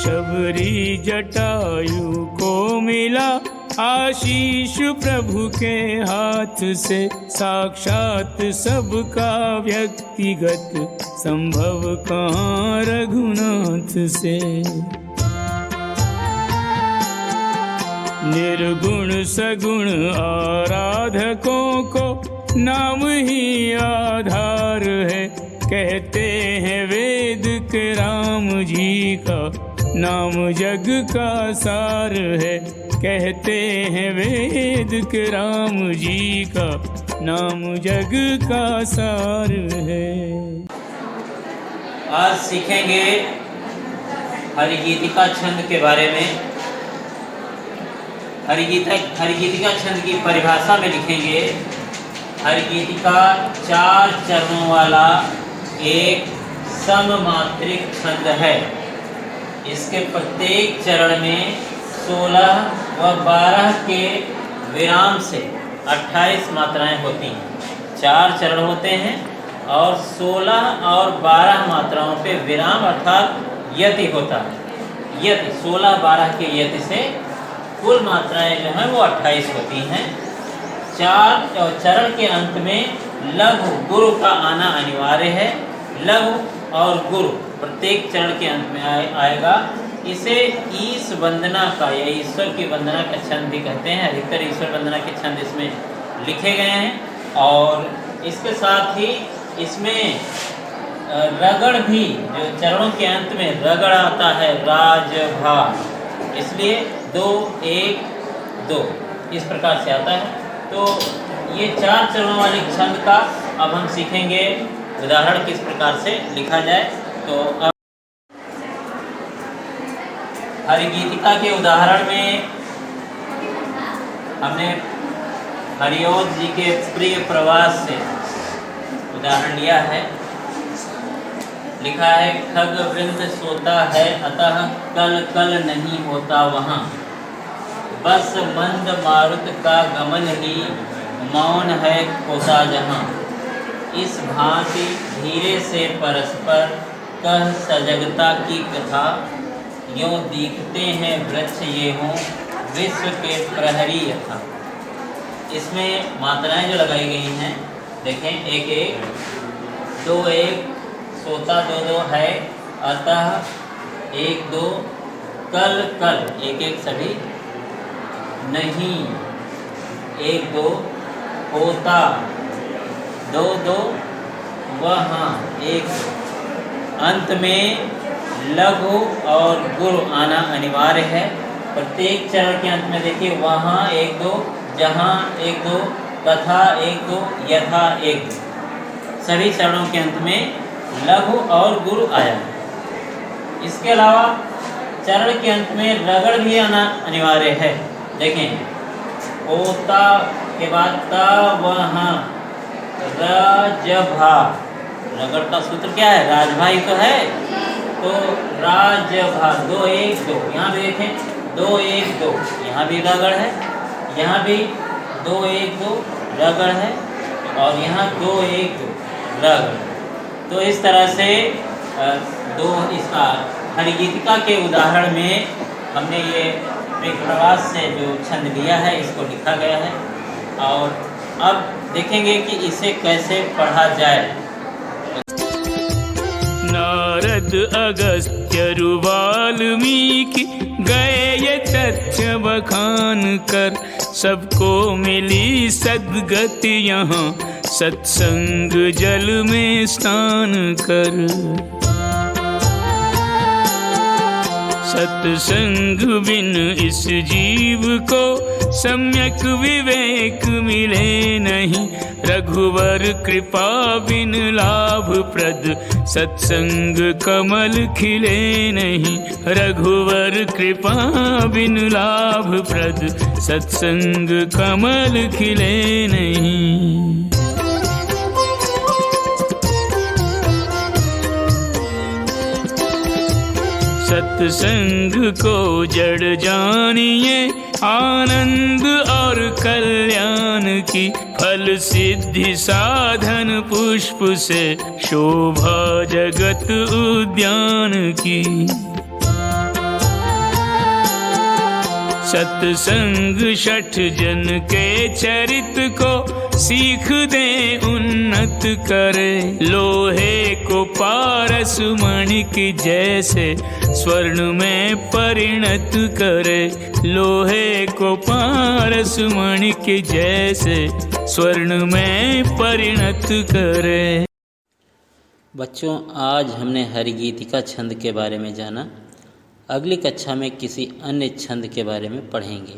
शबरी जटायु को मिला आशीष प्रभु के हाथ से, साक्षात सबका व्यक्तिगत संभव कहाँ रघुनाथ से। निर्गुण सगुण आराधकों को नाम ही आधार है, कहते हैं वेद के राम जी का नाम जग का सार है, कहते हैं वेद के राम जी का नाम जग का सार है। आज सीखेंगे हरिगीतिका छंद के बारे में। हरिगीतिका छंद की परिभाषा में लिखेंगे, हरिगीतिका 4 चरणों वाला एक सममात्रिक छंद है। इसके प्रत्येक चरण में 16 व 12 के विराम से 28 मात्राएं होती हैं। 4 चरण होते हैं और 16 और 12 मात्राओं पे विराम अर्थात यति होता है। यति 16-12 के यति से कुल मात्राएं जो हैं वो 28 होती हैं। 4 चरण के अंत में लघु गुरु का आना अनिवार्य है। लघु और गुरु प्रत्येक चरण के अंत में आएगा। इसे ईश वंदना का या ईश्वर की वंदना का छंद भी कहते हैं। अधिकतर ईश्वर वंदना के छंद इसमें लिखे गए हैं। और इसके साथ ही इसमें रगड़ भी, जो चरणों के अंत में रगड़ आता है, राज भा, इसलिए 2-1-2 इस प्रकार से आता है। तो ये 4 चरणों वाले छंद का अब हम सीखेंगे उदाहरण किस प्रकार से लिखा जाए। तो अब हरिगीतिका के उदाहरण में हमने हरिओध जी के प्रिय प्रवास से उदाहरण लिया है। लिखा है, खग वृंद सोता है अतः कल कल नहीं होता वहाँ, बस मंद मारुत का गमन ही मौन है होता जहाँ। इस भांति धीरे से परस्पर कह सजगता की कथा, यों दिखते हैं वृक्ष ये हों विश्व के प्रहरी यथा। इसमें मात्राएं जो लगाई गई हैं देखें, 1-1, 2-1, सोता 2-2 है, अतः 1-2, कल कल 1-1 सभी, नहीं 1-2, होता 2-2, वहाँ 1-2। अंत में लघु और गुरु आना अनिवार्य है। प्रत्येक चरण के अंत में देखिए, वहाँ 1-2, जहाँ 1-2, तथा 1-2, यथा 1-2। सभी चरणों के अंत में लघु और गुरु आया। इसके अलावा चरण के अंत में रगड़ भी आना अनिवार्य है। देखें, ओता के बाद ता वहाँ राजभा, रगड़ का सूत्र क्या है? राजभाई तो है, तो राजभा 2-1-2। यहाँ भी देखें 2-1-2, यहाँ भी रगड़ है, यहाँ भी 2-1-2 रगड़ है, और यहाँ 2-1-2 रगड़। तो इस तरह से इसका हरिगीतिका के उदाहरण में हमने ये प्रवास से जो छंद लिया है इसको लिखा गया है। और अब देखेंगे कि इसे कैसे पढ़ा जाए। नारद अगस्त्य वाल्मीकि गए ये तथ्य बखान कर, सबको मिली सद्गति यहाँ सत्संग जल में स्नान कर। सत्संग बिन इस जीव को सम्यक विवेक मिले नहीं, रघुवर कृपा बिन लाभ प्रद सत्संग कमल खिले नहीं। रघुवर कृपा बिन लाभ प्रद सत्संग कमल खिले नहीं। सत्संग को जड़ जानिए आनंद और कल्याण की, फल सिद्धि साधन पुष्प से शोभा जगत उद्यान की। सत्संग शठ जन के चरित को सीख दे उन्नत करे। लोहे को पारस मणिक जैसे स्वर्ण में परिणत करे। लोहे को पारस मणिक जैसे स्वर्ण में परिणत करे। बच्चों, आज हमने हरिगीतिका छंद के बारे में जाना। अगली कक्षा में किसी अन्य छंद के बारे में पढ़ेंगे।